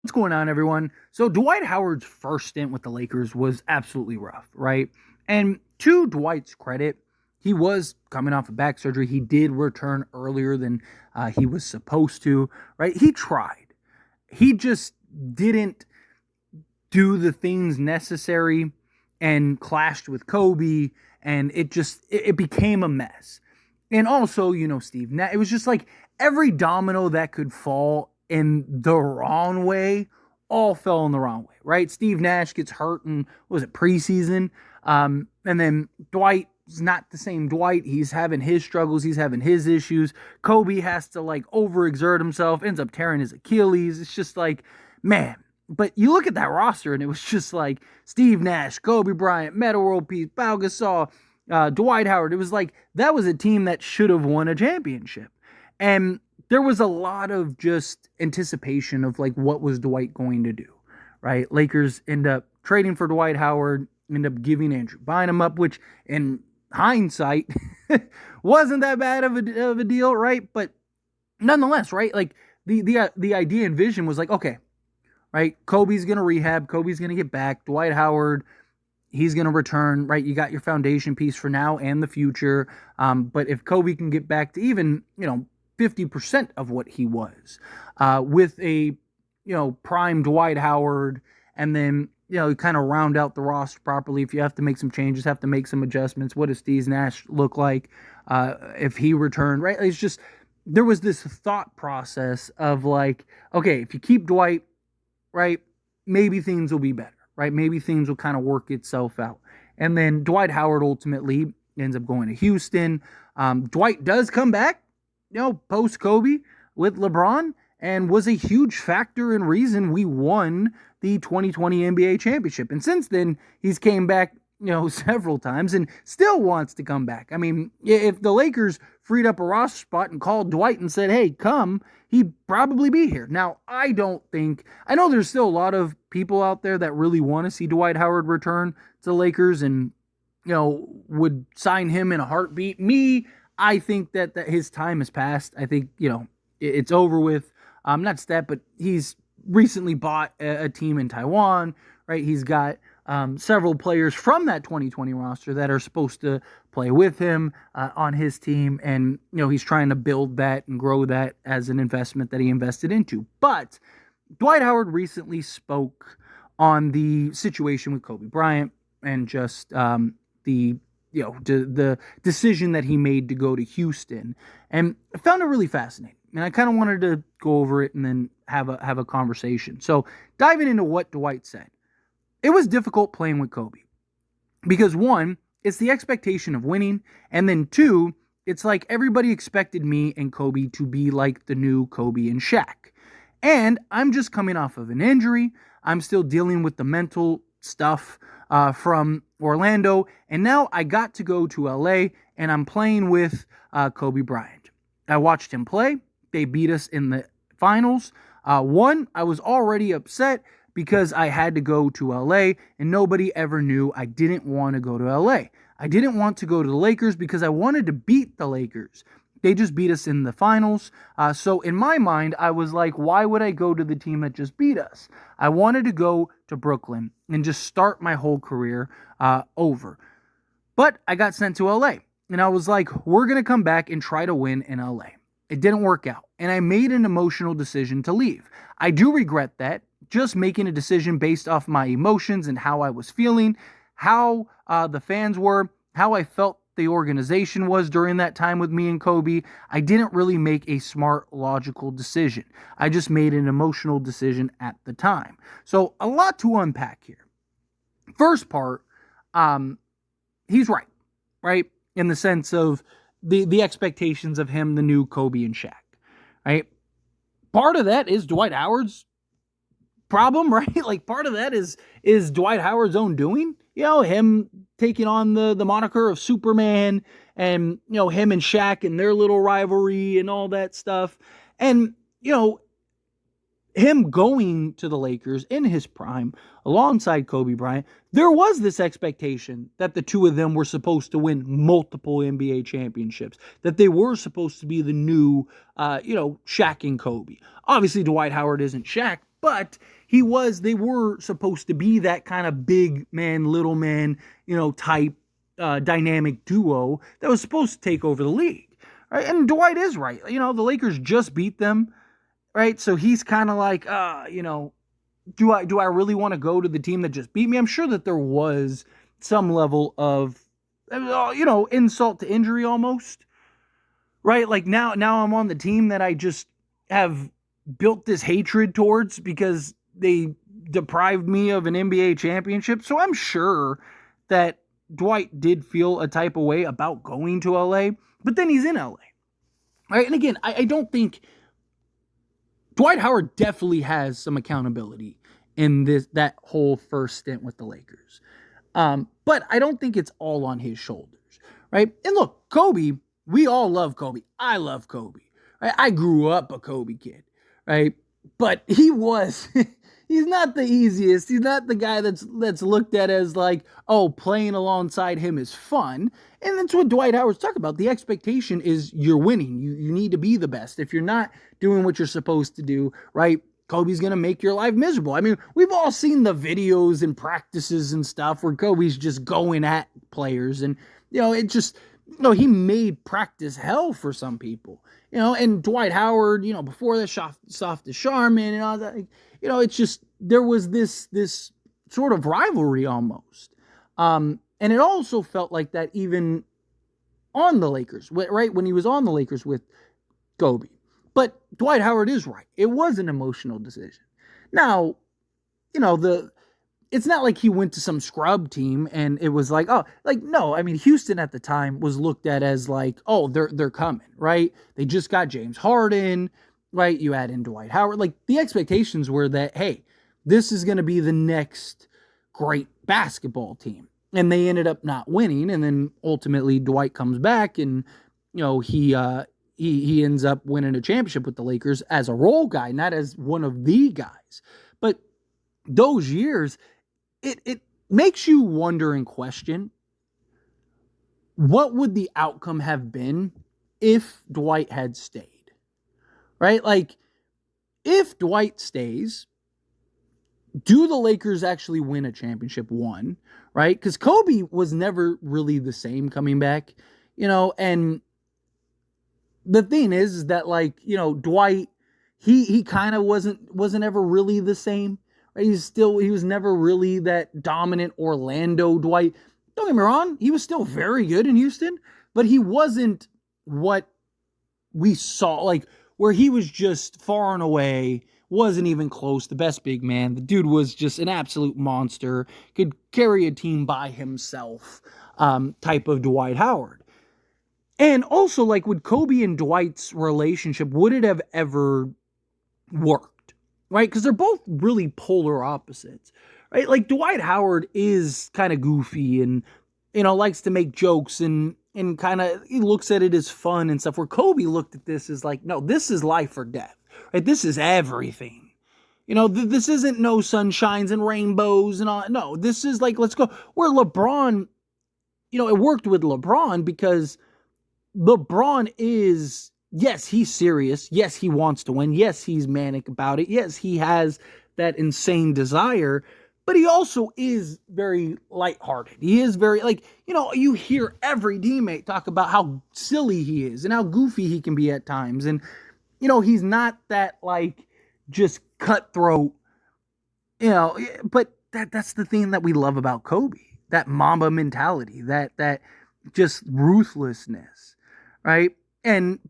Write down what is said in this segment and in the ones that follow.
What's going on, everyone? So, Dwight Howard's first stint with the Lakers was absolutely rough, right? And to Dwight's credit, he was coming off of back surgery. He did return earlier than he was supposed to, right? He tried. He just didn't do the things necessary and clashed with Kobe, and it became a mess. And also, Steve, it was just like every domino that could fall in the wrong way all fell in the wrong way, right? Steve Nash gets hurt in, what was it, preseason? And then Dwight's not the same Dwight. He's having his struggles. He's having his issues. Kobe has to like overexert himself, ends up tearing his Achilles. It's just like, man. But you look at that roster and it was just like Steve Nash, Kobe Bryant, Metta World Peace, Pau Gasol, Dwight Howard. It was like that was a team that should have won a championship. And there was a lot of just anticipation of like what was Dwight going to do, right? Lakers end up trading for Dwight Howard, end up giving Andrew Bynum up, which in hindsight wasn't that bad of a deal, right? But nonetheless, right? Like the idea and vision was like, okay, right? Kobe's gonna rehab, Kobe's gonna get back, Dwight Howard, he's going to return, right? You got your foundation piece for now and the future. But if Kobe can get back to even, 50% of what he was with a, prime Dwight Howard, and then, kind of round out the roster properly. If you have to make some changes, have to make some adjustments. What does Steve Nash look like if he returned, right? It's just, there was this thought process of like, okay, if you keep Dwight, right, maybe things will be better. Right? Maybe things will kind of work itself out. And then Dwight Howard ultimately ends up going to Houston. Dwight does come back, post Kobe with LeBron, and was a huge factor and reason we won the 2020 NBA championship. And since then, he's came back, several times and still wants to come back. I mean, if the Lakers freed up a roster spot and called Dwight and said, hey, come, he'd probably be here. Now, I know there's still a lot of people out there that really want to see Dwight Howard return to the Lakers and, would sign him in a heartbeat. Me, I think that his time has passed. I think, it's over with. Not stat, but he's recently bought a team in Taiwan, right? He's got several players from that 2020 roster that are supposed to play with him on his team. And, he's trying to build that and grow that as an investment that he invested into. But Dwight Howard recently spoke on the situation with Kobe Bryant and just the decision that he made to go to Houston. And I found it really fascinating. And I kind of wanted to go over it and then have a conversation. So diving into what Dwight said. It was difficult playing with Kobe because one, it's the expectation of winning. And then two, it's like everybody expected me and Kobe to be like the new Kobe and Shaq. And I'm just coming off of an injury. I'm still dealing with the mental stuff from Orlando. And now I got to go to LA and I'm playing with Kobe Bryant. I watched him play. They beat us in the finals. I was already upset because I had to go to LA and nobody ever knew I didn't want to go to LA. I didn't want to go to the Lakers because I wanted to beat the Lakers. They just beat us in the finals. So in my mind, I was like, why would I go to the team that just beat us? I wanted to go to Brooklyn and just start my whole career over. But I got sent to LA and I was like, we're going to come back and try to win in LA. It didn't work out. And I made an emotional decision to leave. I do regret that. Just making a decision based off my emotions and how I was feeling, how the fans were, how I felt the organization was during that time with me and Kobe. I didn't really make a smart, logical decision. I just made an emotional decision at the time. So a lot to unpack here. First part, he's right? In the sense of the expectations of him, the new Kobe and Shaq, right? Part of that is Dwight Howard's problem, right? Like part of that is Dwight Howard's own doing, him taking on the moniker of Superman and, him and Shaq and their little rivalry and all that stuff. And, him going to the Lakers in his prime alongside Kobe Bryant, there was this expectation that the two of them were supposed to win multiple NBA championships, that they were supposed to be the new, Shaq and Kobe. Obviously, Dwight Howard isn't Shaq, but they were supposed to be that kind of big man, little man, type dynamic duo that was supposed to take over the league. Right? And Dwight is right. The Lakers just beat them, right? So he's kind of like, do I really want to go to the team that just beat me? I'm sure that there was some level of, insult to injury almost, right? Like now I'm on the team that I just have built this hatred towards because they deprived me of an NBA championship. So I'm sure that Dwight did feel a type of way about going to LA, but then he's in LA. Right? And again, I don't think Dwight Howard definitely has some accountability in that whole first stint with the Lakers. But I don't think it's all on his shoulders, right? And look, Kobe, we all love Kobe. I love Kobe. Right? I grew up a Kobe kid, right? But he's not the easiest. He's not the guy that's looked at as like, oh, playing alongside him is fun. And that's what Dwight Howard's talking about. The expectation is you're winning. You need to be the best. If you're not doing what you're supposed to do, right, Kobe's going to make your life miserable. I mean, we've all seen the videos and practices and stuff where Kobe's just going at players. And, it just, he made practice hell for some people. And Dwight Howard, before that, soft as Charmin and all that, it's just, there was this sort of rivalry almost. And it also felt like that even on the Lakers, right? When he was on the Lakers with Kobe. But Dwight Howard is right. It was an emotional decision. Now, it's not like he went to some scrub team and it was like, no. I mean, Houston at the time was looked at as like, oh, they're coming, right? They just got James Harden, right? You add in Dwight Howard. Like, the expectations were that, hey, this is going to be the next great basketball team. And they ended up not winning. And then ultimately Dwight comes back and, he ends up winning a championship with the Lakers as a role guy, not as one of the guys. But those years, it makes you wonder and question, what would the outcome have been if Dwight had stayed? Right? Like, if Dwight stays, do the Lakers actually win a championship? One, right? Because Kobe was never really the same coming back, and the thing is that, like, Dwight, he kind of wasn't ever really the same. Right? He was never really that dominant Orlando Dwight. Don't get me wrong, he was still very good in Houston, but he wasn't what we saw, like, where he was just far and away, wasn't even close, the best big man. The dude was just an absolute monster, could carry a team by himself, type of Dwight Howard. And also, like, would Kobe and Dwight's relationship, would it have ever worked? Right? Because they're both really polar opposites. Right? Like, Dwight Howard is kind of goofy and, likes to make jokes and kind of, he looks at it as fun and stuff. Where Kobe looked at this as like, no, this is life or death. Right? This is everything. This isn't no sunshines and rainbows and all. No, this is like, let's go. Where LeBron, it worked with LeBron because LeBron is, yes, he's serious. Yes, he wants to win. Yes, he's manic about it. Yes, he has that insane desire, but he also is very lighthearted. He is very, like, you hear every teammate talk about how silly he is and how goofy he can be at times. And, he's not that, like, just cutthroat, but that's the thing that we love about Kobe, that Mamba mentality, that just ruthlessness. Right?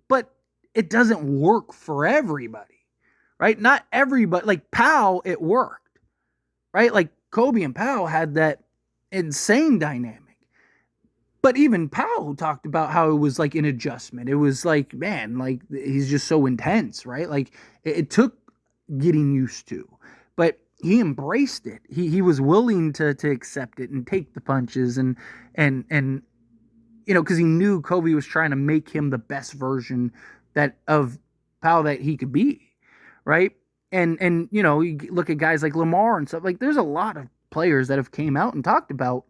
But it doesn't work for everybody, right? Not everybody, like Powell, it worked, right? Like Kobe and Powell had that insane dynamic, but even Powell talked about how it was like an adjustment. It was like, man, like he's just so intense, right? Like it took getting used to, but he embraced it. He was willing to accept it and take the punches and because he knew Kobe was trying to make him the best version of Powell that he could be, right? And you look at guys like Lamar and stuff. Like, there's a lot of players that have came out and talked about,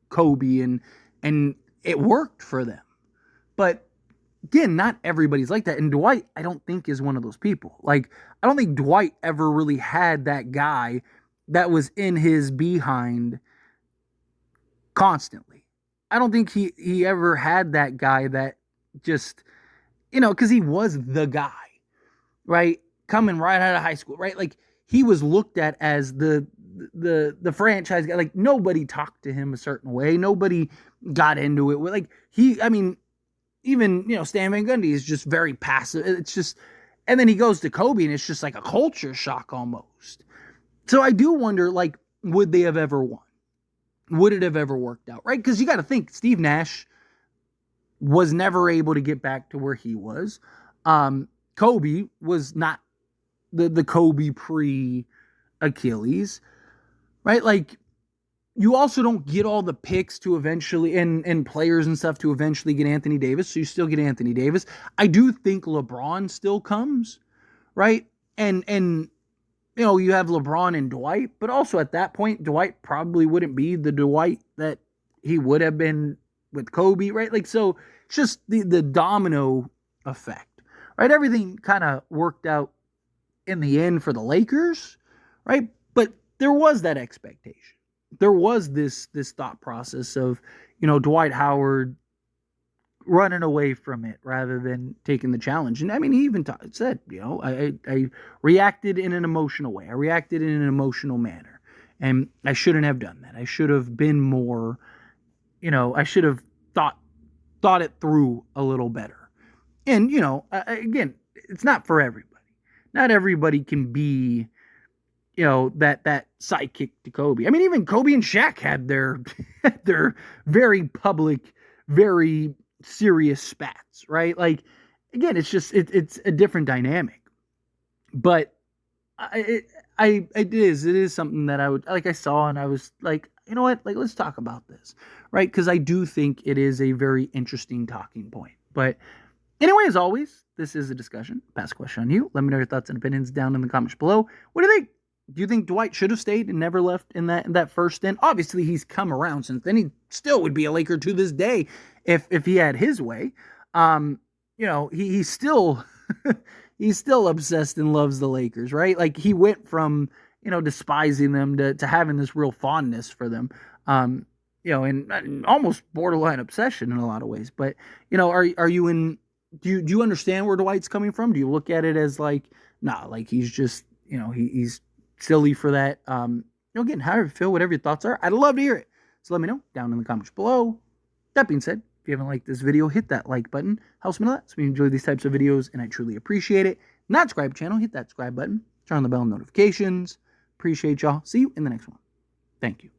Kobe and it worked for them. But again, not everybody's like that. And Dwight, I don't think, is one of those people. Like, I don't think Dwight ever really had that guy that was in his behind constantly. I don't think he ever had that guy that just, because he was the guy, right? Coming right out of high school, right? Like, he was looked at as the franchise guy. Like, nobody talked to him a certain way. Nobody got into it. Like, even, Stan Van Gundy is just very passive. It's just, and then he goes to Kobe and it's just like a culture shock almost. So I do wonder, like, would they have ever won? Would it have ever worked out, right? Because you got to think, Steve Nash was never able to get back to where he was. Kobe was not the Kobe pre-Achilles, right? Like, you also don't get all the picks to eventually, and players and stuff to eventually get Anthony Davis, so you still get Anthony Davis. I do think LeBron still comes, right? And you have LeBron and Dwight, but also at that point, Dwight probably wouldn't be the Dwight that he would have been with Kobe, right? Like, so it's just the domino effect, right? Everything kind of worked out in the end for the Lakers, right? But there was that expectation. There was this thought process of, Dwight Howard running away from it rather than taking the challenge. And I mean, he even said, I reacted in an emotional way. I reacted in an emotional manner. And I shouldn't have done that. I should have been more, I should have thought it through a little better. And, again, it's not for everybody. Not everybody can be, that sidekick to Kobe. I mean, even Kobe and Shaq had their very public, very serious spats, right? Like, again, it's just it's a different dynamic. But it is something that I saw and I was like, you know what? Like, let's talk about this, right? Because I do think it is a very interesting talking point. But anyway, as always, this is a discussion. Pass a question on you. Let me know your thoughts and opinions down in the comments below. What do you think? Do you think Dwight should have stayed and never left in that first stint? Obviously, he's come around since then. He still would be a Laker to this day if he had his way. He's still he's still obsessed and loves the Lakers, right? Like, he went from despising them to having this real fondness for them. And almost borderline obsession in a lot of ways. But are you in? Do you understand where Dwight's coming from? Do you look at it as like, nah, like he's just he's silly for that? Again, however you feel, whatever your thoughts are, I'd love to hear it. So let me know down in the comments below. That being said, if you haven't liked this video, hit that like button. Helps me a lot. So we enjoy these types of videos, and I truly appreciate it. Not subscribe channel, hit that subscribe button. Turn on the bell notifications. Appreciate y'all. See you in the next one. Thank you.